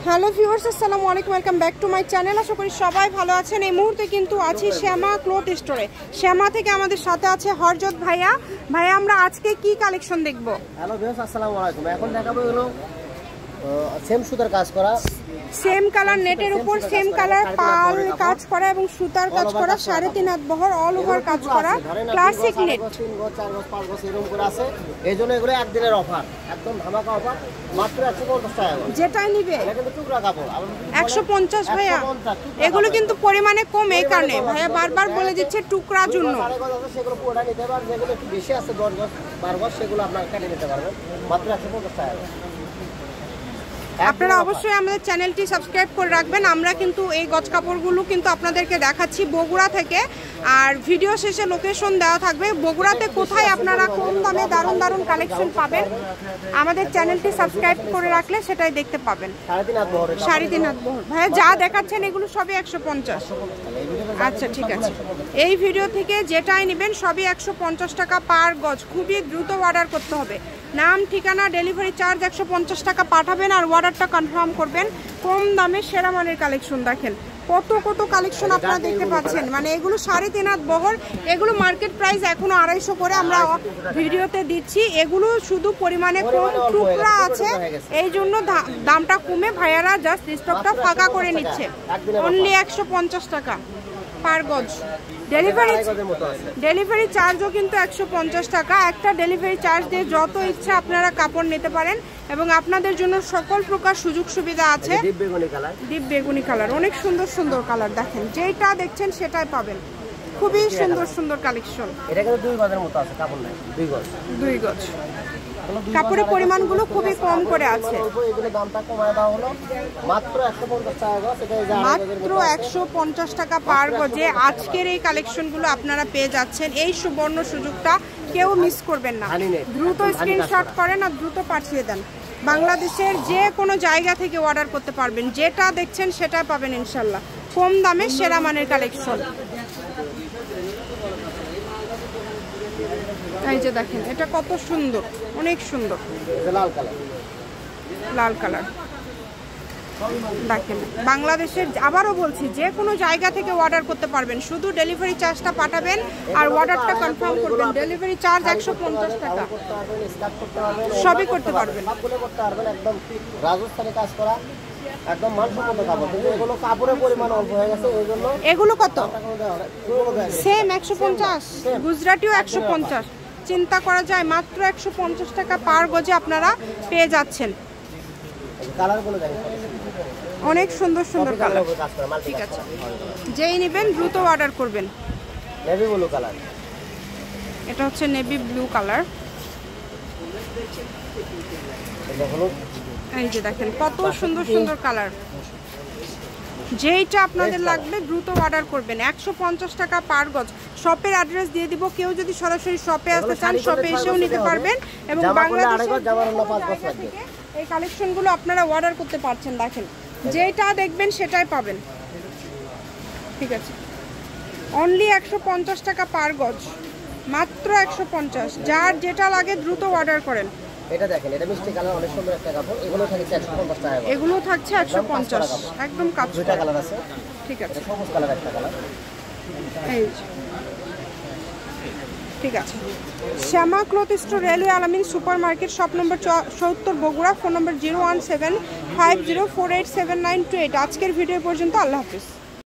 Hello viewers, আসসালামু আলাইকুম, welcome back to my channel. আশা করি সবাই ভালো আছেন। এই মুহূর্তে কিন্তু আছি শ্যামা ক্লথ স্টোরে। শ্যামা থেকে আমাদের সাথে আছে হরজত ভাইয়া। ভাইয়া, আমরা আজকে কি কালেকশন দেখব? হ্যালো ভিউয়ার্স, আসসালামু আলাইকুম। এখন দেখাবো হলো সেম সুতার কাজ করা, সেম কালার নেটের উপর সেম কালার পাল কাজ করা এবং সুতার কাজ করা, 3.5 হাত বহর অল ওভার কাজ করা, ক্লাসিক নেট। 3 গজ 4 গজ 5 গজ এরকম করে আছে। এইজন্য এগুলো একদিনের অফার, একদম ধামাকা অফার, মাত্র 150 টাকা। যেটাই নিবে এটা কিন্তু টুকরা কাপড় 150 ভাইয়া। এগুলো কিন্তু পরিমাণে কম, এই কারণে ভাইয়া বারবার বলে দিচ্ছে টুকরার জন্য। 4 গজ আছে, সেগুলো পুরোটা নিতে পারবেন। যেগুলো একটু বেশি আছে 10 গজ 12 গজ, সেগুলো আপনারা কেটে নিতে পারবেন মাত্র 150 টাকা। আপনারা অবশ্যই আমাদের চ্যানেলটি সাবস্ক্রাইব করে রাখবেন। আমরা কিন্তু এই গজ কাপড়গুলো কিন্তু আপনাদেরকে দেখাচ্ছি বগুড়া থেকে, আর ভিডিও শেষে লোকেশন দেওয়া থাকবে। বগুড়াতে কোথায় আপনারা কম দামে দারুণ দারুণ কালেকশন পাবেন, আমাদের চ্যানেলটি সাবস্ক্রাইব করে রাখলে সেটাই দেখতে পাবেন। 3.5 হাত বহর ভাইয়া যা দেখাচ্ছেন এগুলো সবই 150। আচ্ছা, ঠিক আছে। এই ভিডিও থেকে যেটাই নেবেন সবই 150 টাকা পার গজ। খুবই দ্রুত অর্ডার করতে হবে। নাম, ঠিকানা, ডেলিভারি চার্জ 150 টাকা পাঠাবেন আর অর্ডারটা কনফার্ম করবেন। কম দামে সেরা মানের কালেকশন দেখেন, কত কত কালেকশন আপনারা দেখতে পাচ্ছেন। মানে এগুলো 3.5 হাত বহর, এগুলো মার্কেট প্রাইস এখনো 250 করে আমরা ভিডিওতে দিচ্ছি। এগুলো শুধু পরিমাণে কম টুকরা আছে, এই জন্য দামটা কমে ভাইয়ারা জাস্ট স্টকটা ফাঁকা করে নিচ্ছে। অনলি 150 টাকা পার গজ। ডেলিভারি চার্জও কিন্তু 150 টাকা। একটা ডেলিভারি চার্জ দিয়ে যত ইচ্ছা আপনারা কাপড় নিতে পারেন এবং আপনাদের জন্য সকল প্রকার সুযোগ সুবিধা আছে। ডিপ বেগুনি কালার, অনেক সুন্দর সুন্দর কালার দেখেন, যেটা দেখছেন সেটাই পাবেন। খুবই সুন্দর সুন্দর কালেকশন। এটা কিন্তু 2 গজের মতো আছে, কাপড় নাই 2 গজ। কাপড়ের পরিমাণগুলো খুবই কম করে আছে। এগুলো দামটা কমায় দেওয়া হলো মাত্র 150 টাকা গজ। এটা মাত্র 150 টাকা পার গজে আজকের এই কালেকশনগুলো আপনারা পেয়ে যাচ্ছেন। এই সুবর্ণ সুযোগটা কেউ মিস করবেন না। দ্রুত স্ক্রিনশট করেন আর দ্রুত পাঠিয়ে দেন। বাংলাদেশের যে কোনো জায়গা থেকে অর্ডার করতে পারবেন, যেটা দেখছেন সেটা পাবেন ইনশাল্লাহ। কম দামে সেরা মানের কালেকশন। এই যে দেখেন, এটা কত সুন্দর, অনেক সুন্দর লাল কালার দেখেন। বাংলাদেশের আবারও বলছি, যে কোনো জায়গা থেকে অর্ডার করতে পারবেন, শুধু ডেলিভারি চার্জটা পাঠাবেন আর অর্ডারটা কনফার্ম করবেন। ডেলিভারি চার্জ 150 টাকা, সবই করতে পারবেন। একদম রাজস্থানে কাজ করা, একদম মানসম্মত কাপড়। কিন্তু এগুলো কাপড়ের পরিমাণ অল্প হয়ে গেছে, এই জন্য এগুলো কত সেম 150, গুজরাটিও 150। চিন্তা করা যায়, মাত্র 150 টাকা পার গজে আপনারা পেয়ে যাচ্ছেন। অনেক সুন্দর সুন্দর কালার। ঠিক আছে, যেই নেবেন দ্রুত অর্ডার করবেন। নেভি ব্লু কালার, এটা হচ্ছে নেভি ব্লু কালার। এই যে দেখেন কত সুন্দর সুন্দর কালার। যেইটা আপনাদের লাগবে দ্রুত অর্ডার করবেন। 150 টাকা পার গজ। শপের অ্যাড্রেস দিয়ে দিব, কেউ যদি সরাসরি শপে আসতে চান শপে এসেও নিতে পারবেন এবং বাংলাদেশের এই কালেকশনগুলো আপনারা অর্ডার করতে পারছেন। দেখেন, যেটা দেখবেন সেটাই পাবেন। ঠিক আছে, অনলি 150 টাকা পার গজ, মাত্র 150। যার যেটা লাগে দ্রুত অর্ডার করেন। এটা দেখেন, এটা মিষ্টি কালার, অনেক সুন্দর একটা কাপড়। এগুলো থাকছে 150 টাকা। এগুলো থাকছে 150, একদম কাজ। দুইটা কালার আছে। ঠিক আছে, সবুজ কালার একটা কালার। এই ঠিক আছে। শ্যামা ক্লথ স্টোর, রেলওয়ে আলামিন super market, shop number 70, Bogura. Phone নম্বর 01750487928। আজকের ভিডিও পর্যন্ত, আল্লাহ হাফিজ।